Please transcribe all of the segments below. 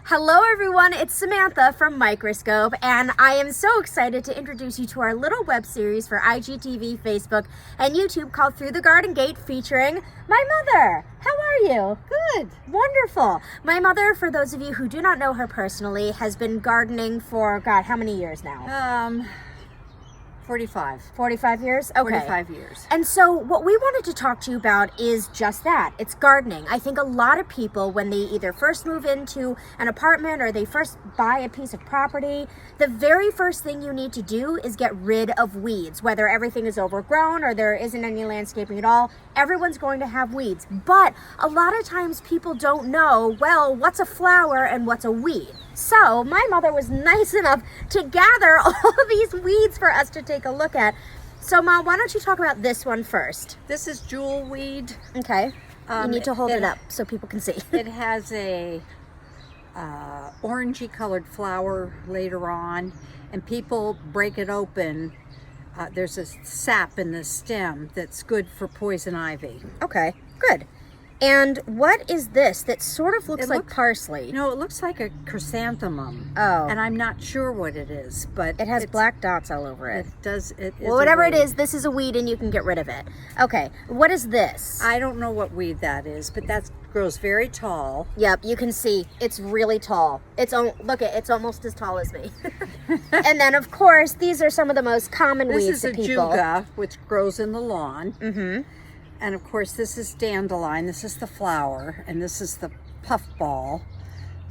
Hello everyone, it's Samantha from Microscope, and I am so excited to introduce you to our little web series for IGTV, Facebook, and YouTube called Through the Garden Gate, featuring my mother. How are you? Good. Wonderful. My mother, for those of you who do not know her personally, has been gardening for, God, how many years now? 45. 45 years? Okay. 45 years. And so what we wanted to talk to you about is just that. It's gardening. I think a lot of people, when they either first move into an apartment or they first buy a piece of property, the very first thing you need to do is get rid of weeds. Whether everything is overgrown or there isn't any landscaping at all, everyone's going to have weeds. But a lot of times people don't know, well, what's a flower and what's a weed? So my mother was nice enough to gather all of these weeds for us to take a look at. So Mom, why don't you talk about this one first? This is jewel weed. Okay. You need to hold it up so people can see. It has a orangey colored flower later on, and people break it open. There's a sap in the stem that's good for poison ivy. Okay, good. And what is this that sort of looks like parsley? No, it looks like a chrysanthemum. Oh. And I'm not sure what it is, but it has black dots all over it. It does. It is well, whatever it is, this is a weed and you can get rid of it. Okay, what is this? I don't know what weed that is, but that grows very tall. Yep, you can see it's really tall. Look at it's almost as tall as me. And then of course, these are some of the most common weeds that people. This is a juga, which grows in the lawn. Mm-hmm. And of course, this is dandelion, this is the flower, and this is the puffball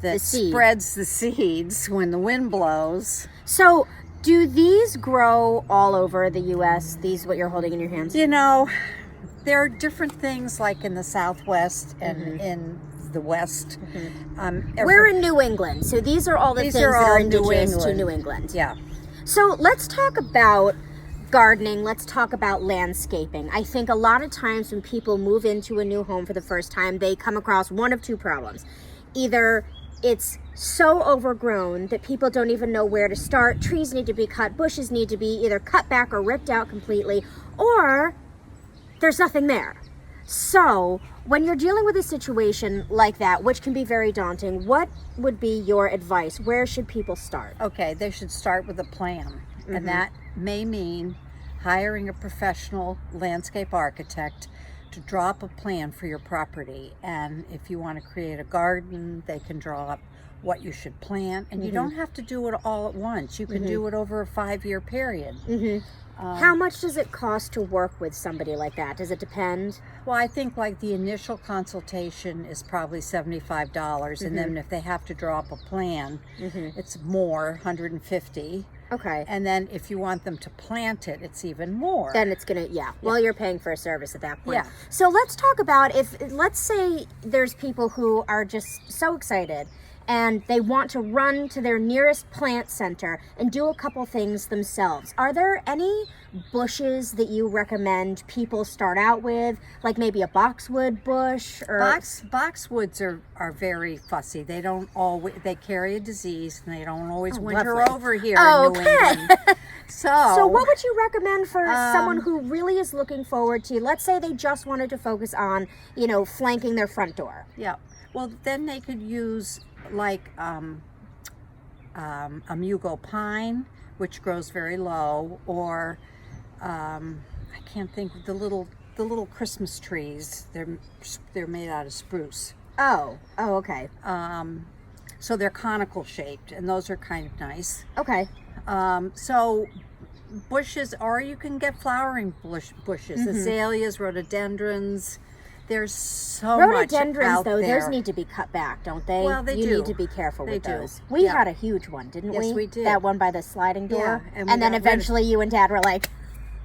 that spreads the seeds when the wind blows. So, do these grow all over the U.S., these what you're holding in your hands? You know, there are different things like in the Southwest and in the West. We're in New England, so these are all the things that are indigenous to New England. Yeah. So, let's talk about gardening. Let's talk about landscaping. I think a lot of times when people move into a new home for the first time, they come across one of two problems. Either it's so overgrown that people don't even know where to start, trees need to be cut, bushes need to be either cut back or ripped out completely, or there's nothing there. So when you're dealing with a situation like that, which can be very daunting, what would be your advice? Where should people start? Okay, they should start with a plan. And that may mean hiring a professional landscape architect to draw up a plan for your property. And if you want to create a garden, they can draw up what you should plant. And you don't have to do it all at once. You can do it over a 5-year period. How much does it cost to work with somebody like that? Does it depend? Well, I think like the initial consultation is probably $75. And then if they have to draw up a plan, it's more, $150. Okay. And then if you want them to plant it, it's even more. Then it's gonna, well, you're paying for a service at that point. Yeah. So let's talk about let's say there's people who are just so excited and they want to run to their nearest plant center and do a couple things themselves. Are there any bushes that you recommend people start out with, like maybe a boxwood bush? Or Boxwoods are very fussy. They don't always, they carry a disease and they don't always winter lovely. over here in New England. So what would you recommend for someone who really is looking forward to, let's say they just wanted to focus on, flanking their front door? Yeah. Well, then they could use like a mugo pine, which grows very low, or I can't think of the little Christmas trees. They're made out of spruce. Oh, okay. So they're conical shaped, and those are kind of nice. Okay. So bushes, or you can get flowering bushes, azaleas, rhododendrons. There's so much out though, there. those need to be cut back, don't they? Well, they do. You need to be careful with those. We had a huge one, didn't we? Yes, we did. That one by the sliding door. Yeah, and then eventually you and Dad were like,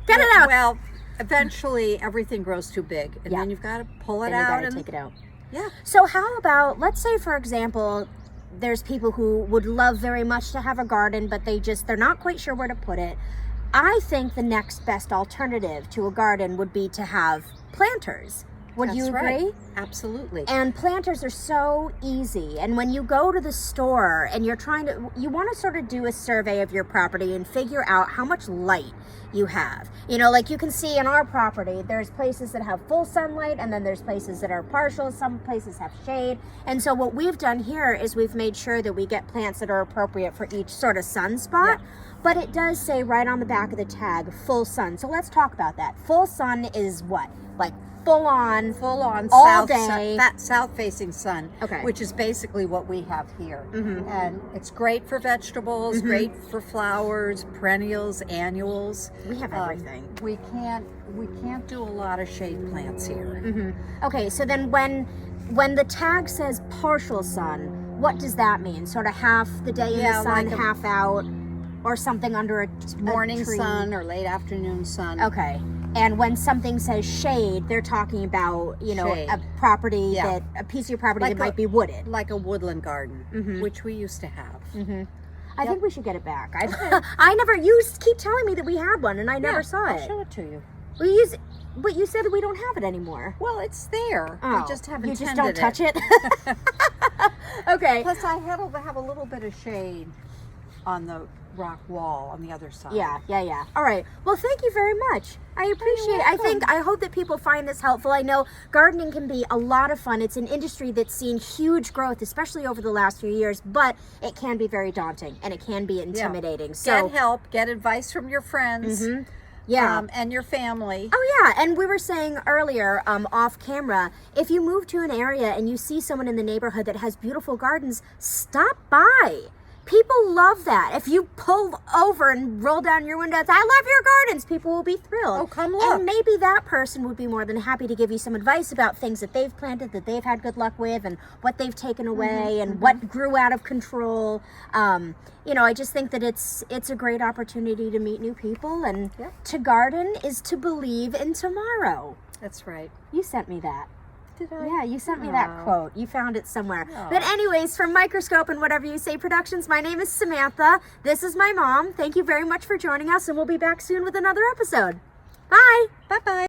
get it out. Well, eventually everything grows too big, and then you've got to pull it out and take it out. Yeah. So how about, let's say for example, there's people who would love very much to have a garden, but they're not quite sure where to put it. I think the next best alternative to a garden would be to have planters. Would you That's agree? right. Absolutely. And planters are so easy. And when you go to the store and you're you want to sort of do a survey of your property and figure out how much light you have. You know, like you can see in our property, there's places that have full sunlight and then there's places that are partial. Some places have shade. And so what we've done here is we've made sure that we get plants that are appropriate for each sort of sunspot. Yeah. But it does say right on the back of the tag, full sun. So let's talk about that. Full sun is what? Like full on all day. South facing sun, Okay. which is basically what we have here. Mhm. And it's great for vegetables, great for flowers, perennials, annuals. We have everything. We can't do a lot of shade plants here. Okay, so then when the tag says partial sun, what does that mean? Sort of half the day in Yeah, the sun, like a- half out, or something under a Morning tree? sun or late afternoon sun. Okay. And when something says shade, they're talking about, you know, Shade. a property Yeah. a piece of your property Like that might be wooded. Like a woodland garden, Mhm. which we used to have. I think we should get it back. I never, you keep telling me that we had one and I never Yeah, saw I'll it. show it to you. We use, but you said that we don't have it anymore. Well, it's there. Oh, We just haven't you just tended don't touch it? Okay. Plus, I have a little bit of shade on the rock wall on the other side. Yeah. All right. Well, thank you very much. I appreciate it. I hope that people find this helpful. I know gardening can be a lot of fun. It's an industry that's seen huge growth, especially over the last few years, but it can be very daunting and it can be intimidating. So, Get help, get advice from your friends. yeah. And your family. Oh yeah, and we were saying earlier, off camera, if you move to an area and you see someone in the neighborhood that has beautiful gardens, stop by. People love that. If you pull over and roll down your window, I love your gardens, people will be thrilled. Oh, come look. And maybe that person would be more than happy to give you some advice about things that they've planted, that they've had good luck with, and what they've taken away, and what grew out of control. You know, I just think that it's a great opportunity to meet new people, and Yep. to garden is to believe in tomorrow. That's right. You sent me that. Did I? Yeah, you sent me that Oh. quote. You found it somewhere. Oh. But anyways, from Microscope and Whatever You Say Productions, my name is Samantha. This is my mom. Thank you very much for joining us, and we'll be back soon with another episode. Bye. Bye-bye.